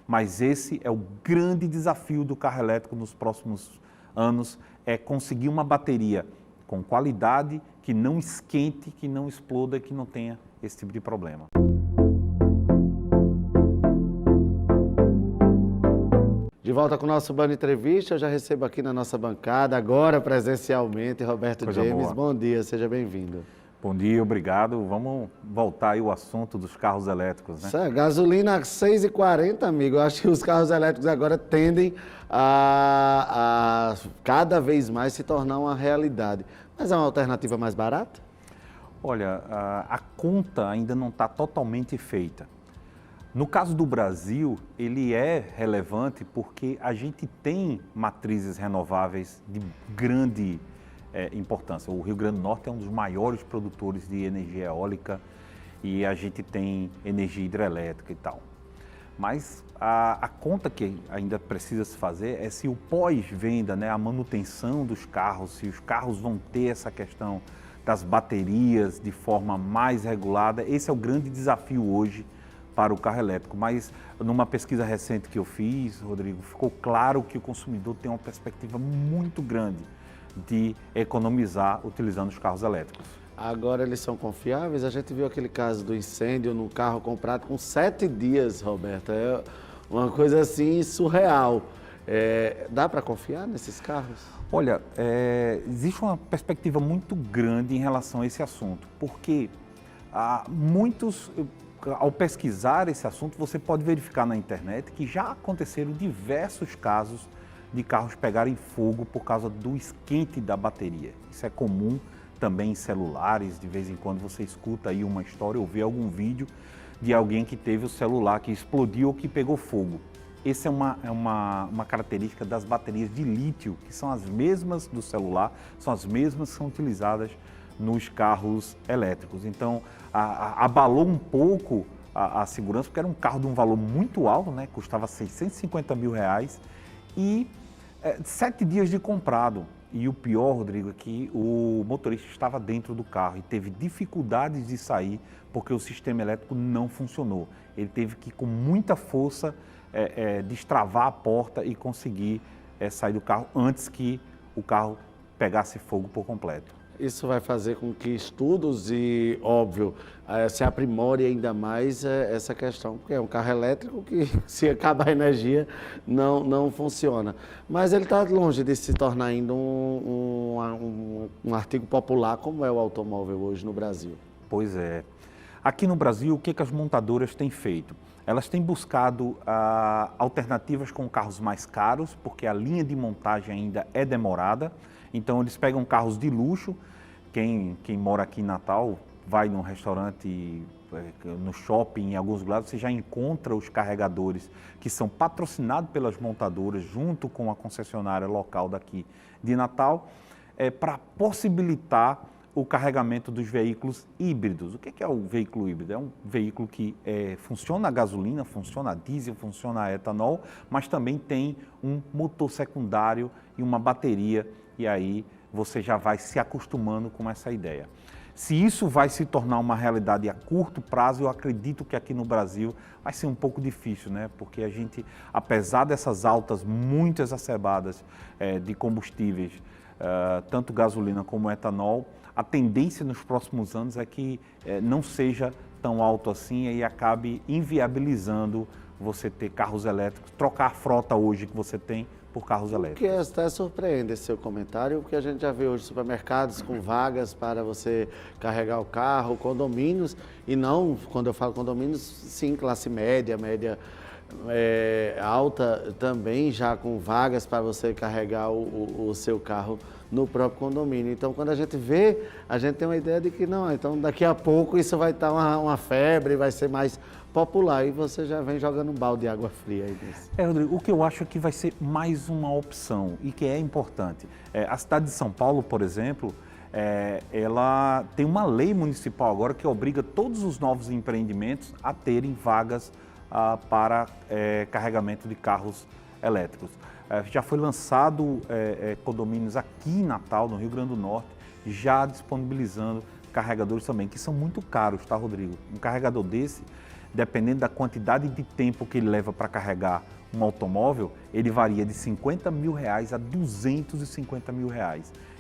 Mas esse é o grande desafio do carro elétrico nos próximos anos, é conseguir uma bateria com qualidade, que não esquente, que não exploda, que não tenha esse tipo de problema. De volta com o nosso Band Entrevista, eu já recebo aqui na nossa bancada, agora presencialmente, Roberto Coisa James. boa. Bom dia, seja bem-vindo. Bom dia, obrigado. Vamos voltar aí ao assunto dos carros elétricos, né? Gasolina a 6,40, amigo. Eu acho que os carros elétricos agora tendem a cada vez mais se tornar uma realidade. Mas é uma alternativa mais barata? Olha, a conta ainda não está totalmente feita. No caso do Brasil, ele é relevante porque a gente tem matrizes renováveis de grande importância. O Rio Grande do Norte é um dos maiores produtores de energia eólica e a gente tem energia hidrelétrica e tal. Mas a conta que ainda precisa se fazer é se o pós-venda, né, a manutenção dos carros, se os carros vão ter essa questão das baterias de forma mais regulada. Esse é o grande desafio hoje para o carro elétrico, mas numa pesquisa recente que eu fiz, Rodrigo, ficou claro que o consumidor tem uma perspectiva muito grande de economizar utilizando os carros elétricos. Agora eles são confiáveis? A gente viu aquele caso do incêndio no carro comprado com 7 dias, Roberto. É uma coisa assim surreal. Dá para confiar nesses carros? Olha, existe uma perspectiva muito grande em relação a esse assunto, porque muitos... Ao pesquisar esse assunto, você pode verificar na internet que já aconteceram diversos casos de carros pegarem fogo por causa do esquente da bateria. Isso é comum também em celulares, de vez em quando você escuta aí uma história ou vê algum vídeo de alguém que teve o celular que explodiu ou que pegou fogo. Essa é uma característica das baterias de lítio, que são as mesmas do celular, são as mesmas que são utilizadas nos carros elétricos. Então, abalou um pouco a segurança, porque era um carro de um valor muito alto, né? Custava R$650 mil e 7 dias de comprado. E o pior, Rodrigo, é que o motorista estava dentro do carro e teve dificuldades de sair porque o sistema elétrico não funcionou. Ele teve que, com muita força, destravar a porta e conseguir sair do carro antes que o carro pegasse fogo por completo. Isso vai fazer com que estudos e, óbvio, se aprimore ainda mais essa questão, porque é um carro elétrico que, se acabar a energia, não funciona. Mas ele está longe de se tornar ainda um artigo popular, como é o automóvel hoje no Brasil. Pois é. Aqui no Brasil, o que as montadoras têm feito? Elas têm buscado alternativas com carros mais caros, porque a linha de montagem ainda é demorada. Então, eles pegam carros de luxo. Quem mora aqui em Natal, vai num restaurante, no shopping, em alguns lugares, você já encontra os carregadores que são patrocinados pelas montadoras, junto com a concessionária local daqui de Natal, para possibilitar o carregamento dos veículos híbridos. O que é o veículo híbrido? É um veículo que funciona a gasolina, funciona a diesel, funciona a etanol, mas também tem um motor secundário e uma bateria, e aí você já vai se acostumando com essa ideia. Se isso vai se tornar uma realidade a curto prazo, eu acredito que aqui no Brasil vai ser um pouco difícil, né? Porque a gente, apesar dessas altas muito exacerbadas de combustíveis, tanto gasolina como etanol, a tendência nos próximos anos é que não seja tão alto assim e acabe inviabilizando você ter carros elétricos, trocar a frota hoje que você tem por carros elétricos. O que até surpreende esse seu comentário, porque a gente já vê hoje supermercados com vagas para você carregar o carro, condomínios, e não, quando eu falo condomínios, sim, classe média, média alta, também já com vagas para você carregar o seu carro no próprio condomínio. Então, quando a gente vê, a gente tem uma ideia de que não, então daqui a pouco isso vai estar uma febre, vai ser mais popular, e você já vem jogando um balde de água fria aí nisso. Rodrigo, o que eu acho é que vai ser mais uma opção e que é importante. A cidade de São Paulo, por exemplo, ela tem uma lei municipal agora que obriga todos os novos empreendimentos a terem vagas para carregamento de carros elétricos. Já foi lançado condomínios aqui em Natal, no Rio Grande do Norte, já disponibilizando carregadores também, que são muito caros, tá, Rodrigo? Um carregador desse dependendo da quantidade de tempo que ele leva para carregar um automóvel, ele varia de R$50 mil a R$250 mil.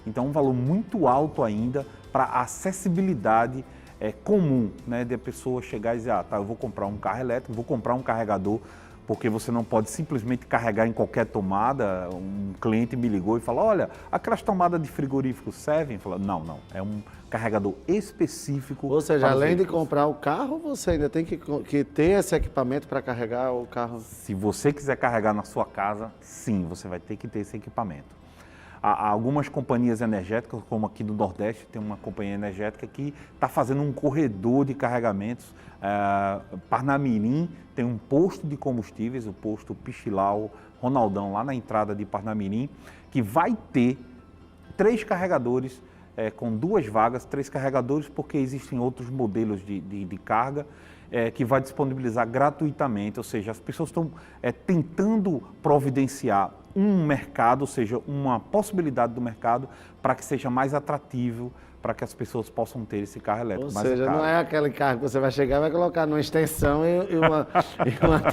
Então, é um valor muito alto ainda para a acessibilidade comum, né, de a pessoa chegar e dizer, tá, eu vou comprar um carro elétrico, vou comprar um carregador, porque você não pode simplesmente carregar em qualquer tomada. Um cliente me ligou e falou, olha, aquelas tomadas de frigorífico servem? Falou, não, é um carregador específico. Ou seja, para os além de veículos. comprar o carro, você ainda tem que ter esse equipamento para carregar o carro. Se você quiser carregar na sua casa, sim, você vai ter que ter esse equipamento. Há algumas companhias energéticas, como aqui do Nordeste, tem uma companhia energética que está fazendo um corredor de carregamentos. Parnamirim tem um posto de combustíveis, o posto Pichilau, Ronaldão, lá na entrada de Parnamirim, que vai ter 3 carregadores, com 2 vagas, 3 carregadores, porque existem outros modelos de carga, que vai disponibilizar gratuitamente, ou seja, as pessoas estão tentando providenciar um mercado, ou seja, uma possibilidade do mercado para que seja mais atrativo, para que as pessoas possam ter esse carro elétrico. Ou Mas seja, não é aquele carro que você vai chegar e vai colocar numa extensão e uma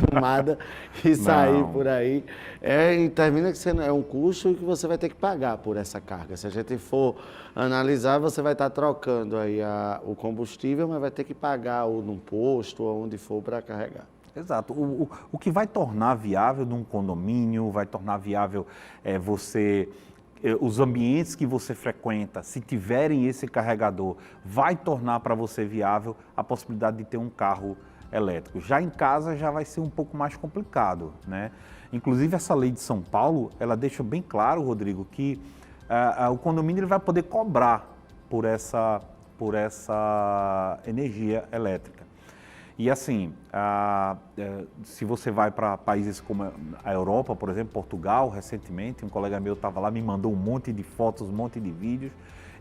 tomada e sair por aí. E termina que é um custo que você vai ter que pagar por essa carga. Se a gente for analisar, você vai estar trocando aí o combustível, mas vai ter que pagar ou num posto ou onde for para carregar. Exato. O que vai tornar viável num condomínio, vai tornar viável os ambientes que você frequenta, se tiverem esse carregador, vai tornar para você viável a possibilidade de ter um carro elétrico. Já em casa já vai ser um pouco mais complicado, né? Inclusive essa lei de São Paulo, ela deixa bem claro, Rodrigo, que o condomínio ele vai poder cobrar por essa energia elétrica. E assim, se você vai para países como a Europa, por exemplo, Portugal, recentemente, um colega meu estava lá, me mandou um monte de fotos, um monte de vídeos,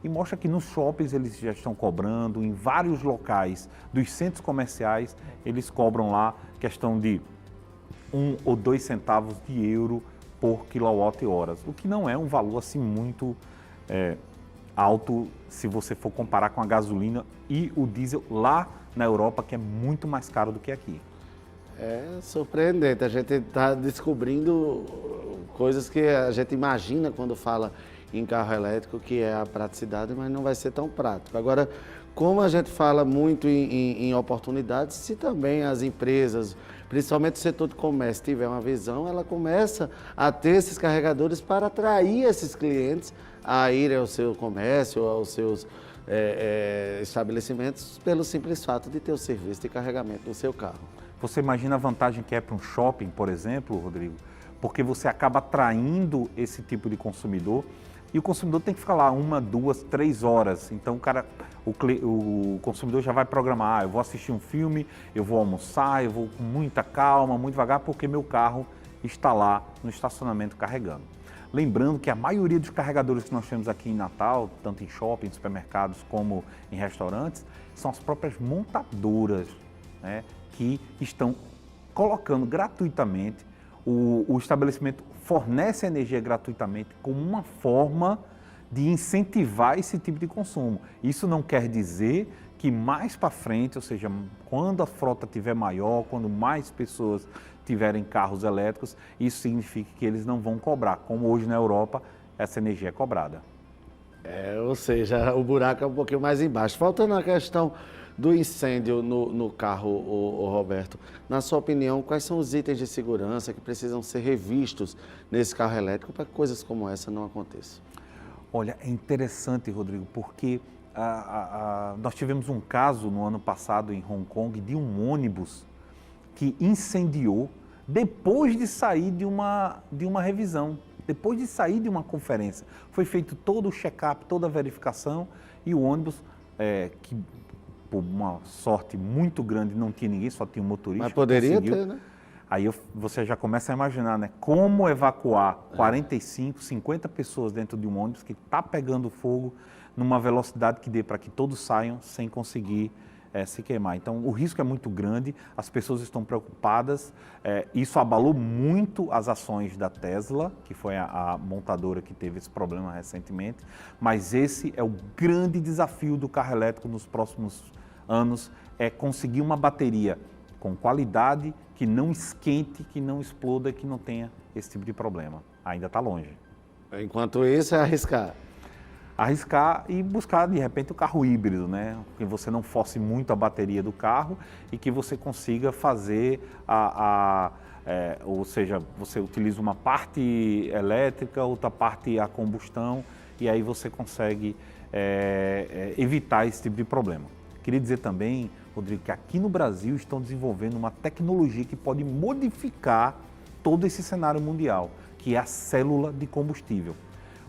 e mostra que nos shoppings eles já estão cobrando, em vários locais dos centros comerciais, eles cobram lá questão de 1 ou 2 centavos de euro por quilowatt-hora, o que não é um valor assim muito alto se você for comparar com a gasolina e o diesel lá na Europa, que é muito mais caro do que aqui. É surpreendente, a gente está descobrindo coisas que a gente imagina quando fala em carro elétrico, que é a praticidade, mas não vai ser tão prático. Agora, como a gente fala muito em oportunidades, se também as empresas, principalmente o setor de comércio, tiver uma visão, ela começa a ter esses carregadores para atrair esses clientes a irem ao seu comércio, aos seus estabelecimentos, pelo simples fato de ter o serviço de carregamento do seu carro. Você imagina a vantagem que é para um shopping, por exemplo, Rodrigo, porque você acaba atraindo esse tipo de consumidor e o consumidor tem que ficar lá 1, 2, 3 horas. Então o consumidor já vai programar, eu vou assistir um filme, eu vou almoçar, eu vou com muita calma, muito devagar, porque meu carro está lá no estacionamento carregando. Lembrando que a maioria dos carregadores que nós temos aqui em Natal, tanto em shoppings, supermercados como em restaurantes, são as próprias montadoras, né, que estão colocando gratuitamente, o estabelecimento fornece energia gratuitamente como uma forma de incentivar esse tipo de consumo. Isso não quer dizer que mais para frente, ou seja, quando a frota estiver maior, quando mais pessoas tiverem carros elétricos, isso significa que eles não vão cobrar, como hoje na Europa essa energia é cobrada. Ou seja, o buraco é um pouquinho mais embaixo. Faltando a questão do incêndio no carro, o Roberto, na sua opinião, quais são os itens de segurança que precisam ser revistos nesse carro elétrico para que coisas como essa não aconteçam? Olha, é interessante, Rodrigo, porque nós tivemos um caso no ano passado em Hong Kong de um ônibus que incendiou depois de sair de uma revisão, depois de sair de uma conferência. Foi feito todo o check-up, toda a verificação e o ônibus, que por uma sorte muito grande não tinha ninguém, só tinha um motorista. Mas poderia ter, né? Aí você já começa a imaginar, né? Como evacuar 45, 50 pessoas dentro de um ônibus que está pegando fogo numa velocidade que dê para que todos saiam sem conseguir se queimar. Então, o risco é muito grande, as pessoas estão preocupadas, isso abalou muito as ações da Tesla, que foi a montadora que teve esse problema recentemente, mas esse é o grande desafio do carro elétrico nos próximos anos, é conseguir uma bateria com qualidade, que não esquente, que não exploda, que não tenha esse tipo de problema. Ainda está longe. Enquanto isso, é arriscar. Arriscar e buscar, de repente, o carro híbrido, né? Que você não force muito a bateria do carro e que você consiga fazer ou seja, você utiliza uma parte elétrica, outra parte a combustão e aí você consegue evitar esse tipo de problema. Queria dizer também, Rodrigo, que aqui no Brasil estão desenvolvendo uma tecnologia que pode modificar todo esse cenário mundial, que é a célula de combustível.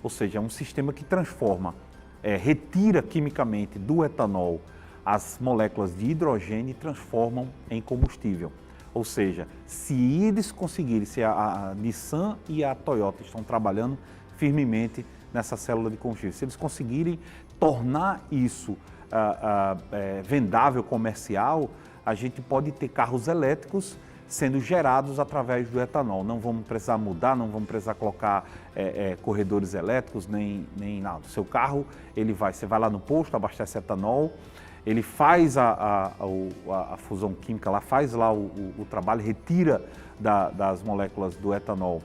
Ou seja, é um sistema que transforma, retira quimicamente do etanol as moléculas de hidrogênio e transformam em combustível. Ou seja, se eles conseguirem, se a Nissan e a Toyota estão trabalhando firmemente nessa célula de combustível, se eles conseguirem tornar isso vendável comercial, a gente pode ter carros elétricos sendo gerados através do etanol. Não vamos precisar mudar, não vamos precisar colocar corredores elétricos, nem nada. O seu carro, você vai lá no posto, abastece etanol, ele faz a fusão química, lá faz lá o trabalho, retira das moléculas do etanol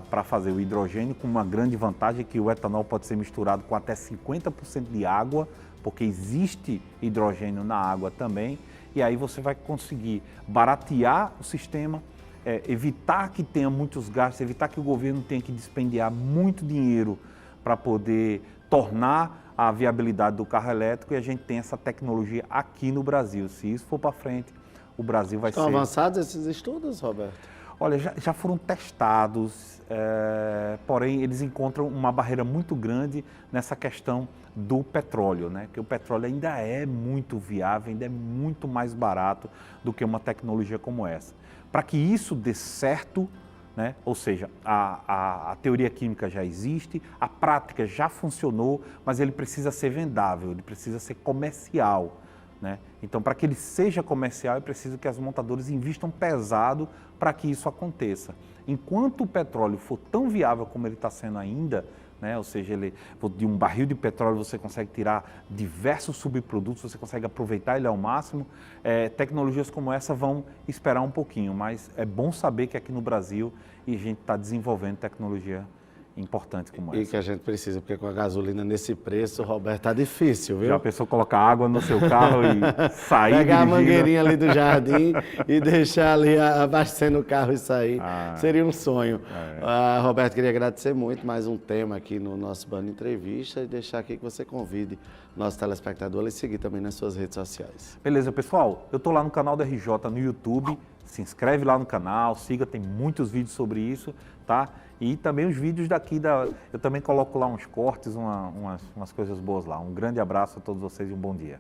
para fazer o hidrogênio, com uma grande vantagem que o etanol pode ser misturado com até 50% de água, porque existe hidrogênio na água também, e aí você vai conseguir baratear o sistema, evitar que tenha muitos gastos, evitar que o governo tenha que dispendiar muito dinheiro para poder tornar a viabilidade do carro elétrico, e a gente tem essa tecnologia aqui no Brasil. Se isso for para frente, o Brasil vai ser... Estão avançados esses estudos, Roberto? Olha, já foram testados, porém eles encontram uma barreira muito grande nessa questão do petróleo, né? Porque o petróleo ainda é muito viável, ainda é muito mais barato do que uma tecnologia como essa. Para que isso dê certo, né? Ou seja, a teoria química já existe, a prática já funcionou, mas ele precisa ser vendável, ele precisa ser comercial, né? Então, para que ele seja comercial, é preciso que as montadoras investam pesado para que isso aconteça. Enquanto o petróleo for tão viável como ele está sendo ainda, né? Ou seja, de um barril de petróleo você consegue tirar diversos subprodutos, você consegue aproveitar ele ao máximo, tecnologias como essa vão esperar um pouquinho, mas é bom saber que aqui no Brasil a gente está desenvolvendo tecnologia importante como essa. E que a gente precisa, porque com a gasolina nesse preço, Roberto, tá difícil, viu? Já pensou colocar água no seu carro e sair Pegar a dirigindo? mangueirinha ali do jardim e deixar ali abastecendo o carro e sair. Seria um sonho. Roberto, queria agradecer muito, mais um tema aqui no nosso Band Entrevista e deixar aqui que você convide nosso telespectador a seguir também nas suas redes sociais. Beleza, pessoal? Eu estou lá no canal da RJ no YouTube, se inscreve lá no canal, siga, tem muitos vídeos sobre isso, tá? E também os vídeos daqui, eu também coloco lá uns cortes, umas coisas boas lá. Um grande abraço a todos vocês e um bom dia.